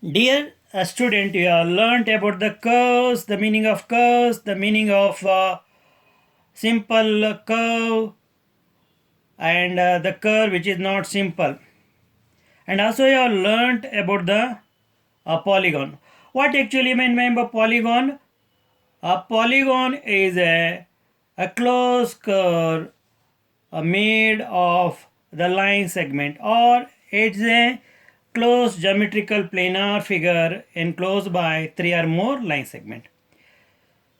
Dear student, you have learnt about the curves, the meaning of curves, the meaning of simple curve and the curve which is not simple. And also you have learnt about the polygon. What actually mean by polygon? A polygon is a closed curve made of the line segment, or it's a closed geometrical planar figure enclosed by three or more line segment.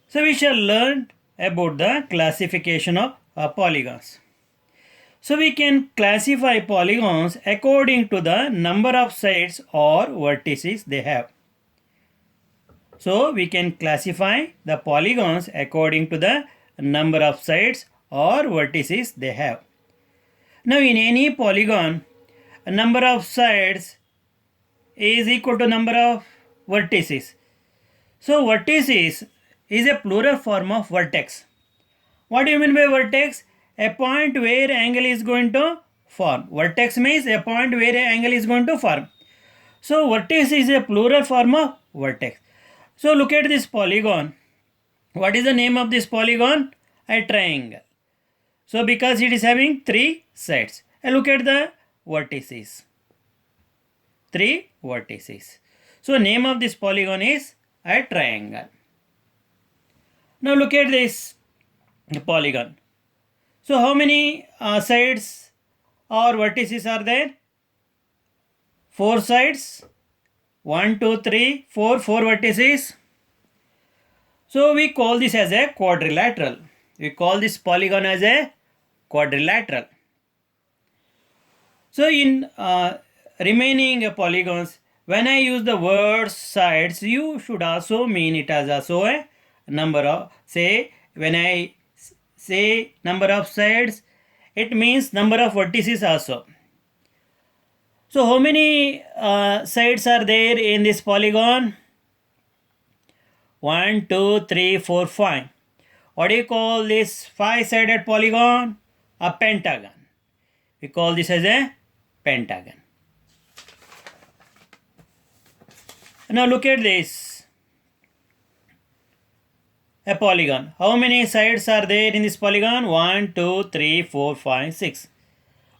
So we shall learn about the classification of polygons. So we can classify polygons according to the number of sides or vertices they have. So we can classify the polygons according to the number of sides or vertices they have. Now in any polygon, a number of sides is equal to number of vertices. So vertices is a plural form of vertex. What do you mean by vertex? A point where angle is going to form. Vertex means a point where an angle is going to form. So vertex is a plural form of vertex. So look at this polygon. What is the name of this polygon? A triangle. So because it is having three sides. And look at the vertices. Three vertices. So name of this polygon is a triangle. Now look at this polygon. So how many sides or vertices are there? Four sides. 1, 2, 3, 4 vertices. So we call this as a quadrilateral. We call this polygon as a quadrilateral. So in remaining polygons, when I use the word sides, you should also mean it as also a number of, say, when I say number of sides, it means number of vertices also. So how many sides are there in this polygon? 1, 2, 3, 4, 5. What do you call this 5-sided polygon? A pentagon. We call this as a pentagon. Now look at this. A polygon. How many sides are there in this polygon? 1, 2, 3, 4, 5, 6.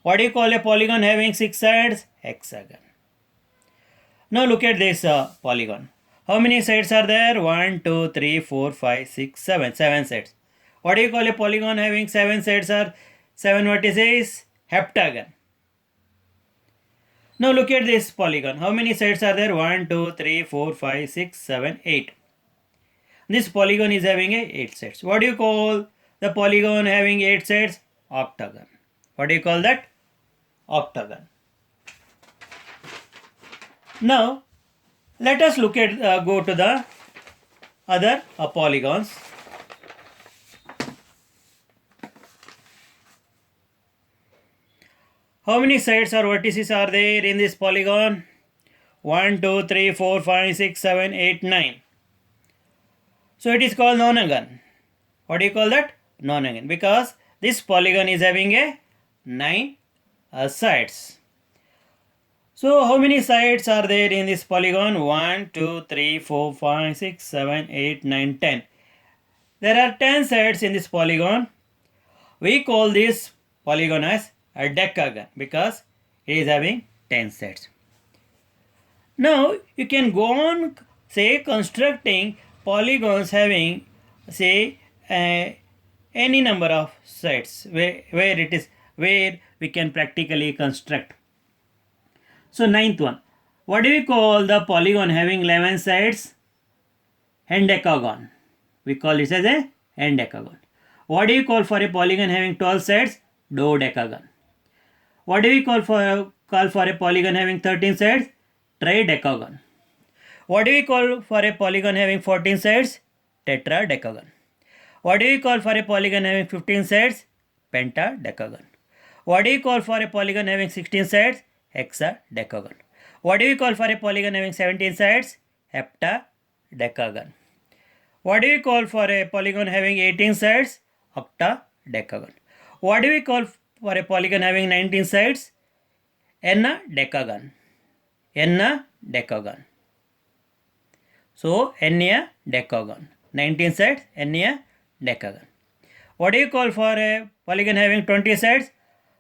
What do you call a polygon having 6 sides? Hexagon. Now look at this polygon. How many sides are there? 1, 2, 3, 4, 5, 6, 7. 7 sides. What do you call a polygon having 7 sides or 7 vertices? Heptagon. Now look at this polygon. How many sides are there? 1, 2, 3, 4, 5, 6, 7, 8. This polygon is having 8 sides. What do you call the polygon having 8 sides? Octagon. What do you call that? Octagon. Now let us look at go to the other polygons. How many sides or vertices are there in this polygon? 1, 2, 3, 4, 5, 6, 7, 8, 9. So it is called nonagon. What do you call that? Nonagon. Because this polygon is having a 9 sides. So how many sides are there in this polygon? 1, 2, 3, 4, 5, 6, 7, 8, 9, 10. There are 10 sides in this polygon. We call this polygon as a decagon because it is having 10 sides. Now you can go on say constructing polygons having say any number of sides where we can practically construct. So ninth one. What do we call the polygon having 11 sides? Hendecagon. We call this as a hendecagon. What do you call for a polygon having 12 sides? Dodecagon. What do we call for a polygon having 13 sides? Tridecagon. What do we call for a polygon having 14 sides? Tetradecagon. What do we call for a polygon having 15 sides? Pentadecagon. What do you call for a polygon having 16 sides? Hexadecagon. What do we call for a polygon having 17 sides? Heptadecagon. What do we call for a polygon having 18 sides? Octadecagon. What do we call for a polygon having 19 sides? Ennedecagon. Ennedecagon. So N a decagon. 19 sides, N a decagon. What do you call for a polygon having 20 sides?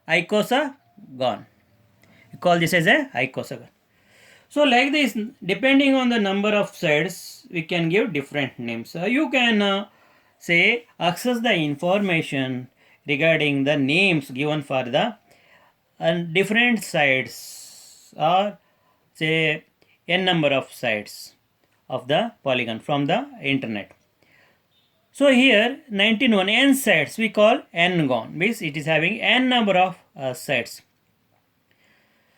Icosagon. You call this as a icosagon. So like this, depending on the number of sides, we can give different names. You can say access the information regarding the names given for the different sides, or say n number of sides of the polygon from the internet. So here 19 n sides we call n-gon, means it is having n number of sides.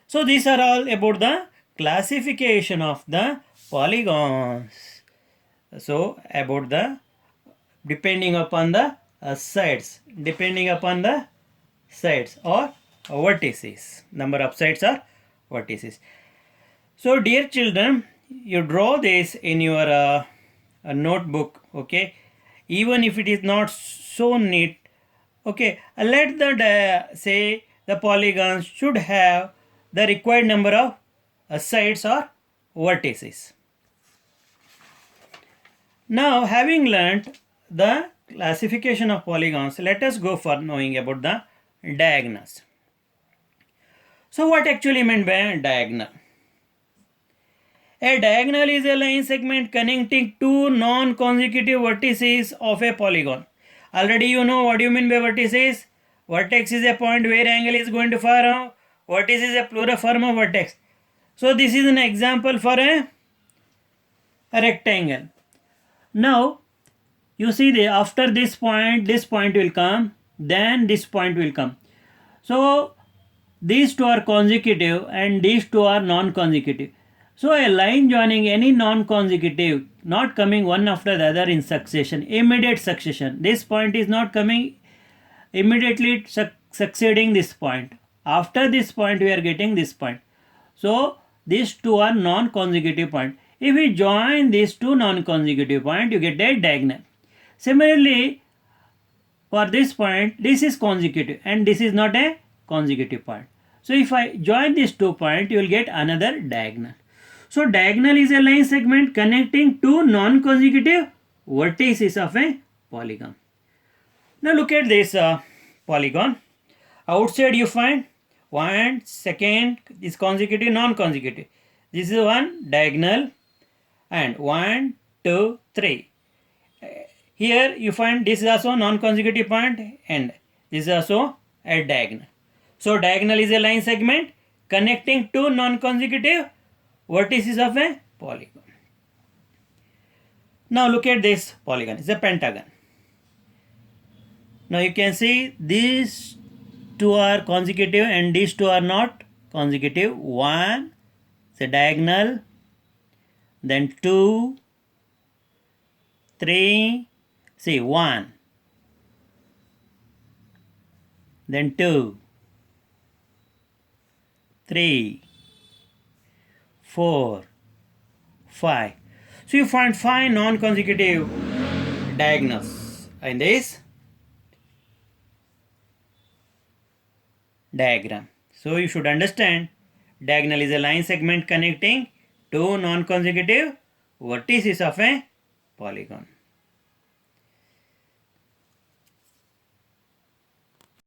So these are all about the classification of the polygons. So about the depending upon the sides or vertices, number of sides or vertices. So dear children, you draw this in your notebook, okay, even if it is not so neat, okay. Let the say the polygons should have the required number of sides or vertices. Now, having learnt the classification of polygons, let us go for knowing about the diagonals. So what actually meant by diagonal? A diagonal is a line segment connecting two non-consecutive vertices of a polygon. Already you know what do you mean by vertices. Vertex is a point where angle is going to form. Vertex is a plural form of vertex. So this is an example for a rectangle. Now you see after this point will come, then this point will come. So these two are consecutive and these two are non-consecutive. So a line joining any non-consecutive, not coming one after the other in succession, immediate succession. This point is not coming immediately succeeding this point. After this point we are getting this point. So these two are non-consecutive points. If we join these two non-consecutive points, you get a diagonal. Similarly, for this point, this is consecutive and this is not a consecutive point. So if I join these 2 points, you will get another diagonal. So diagonal is a line segment connecting two non-consecutive vertices of a polygon. Now look at this polygon. Outside you find one, second is consecutive, non-consecutive. This is one diagonal and 1, 2, 3. Here you find this is also non-consecutive point and this is also a diagonal. So diagonal is a line segment connecting two non-consecutive vertices of a polygon. Now look at this polygon. It's a pentagon. Now you can see these two are consecutive and these two are not consecutive. One is a diagonal, then 2, 3, see 1, then 2, 3, 4, 5. So you find 5 non-consecutive diagonals in this diagram. So you should understand diagonal is a line segment connecting two non-consecutive vertices of a polygon.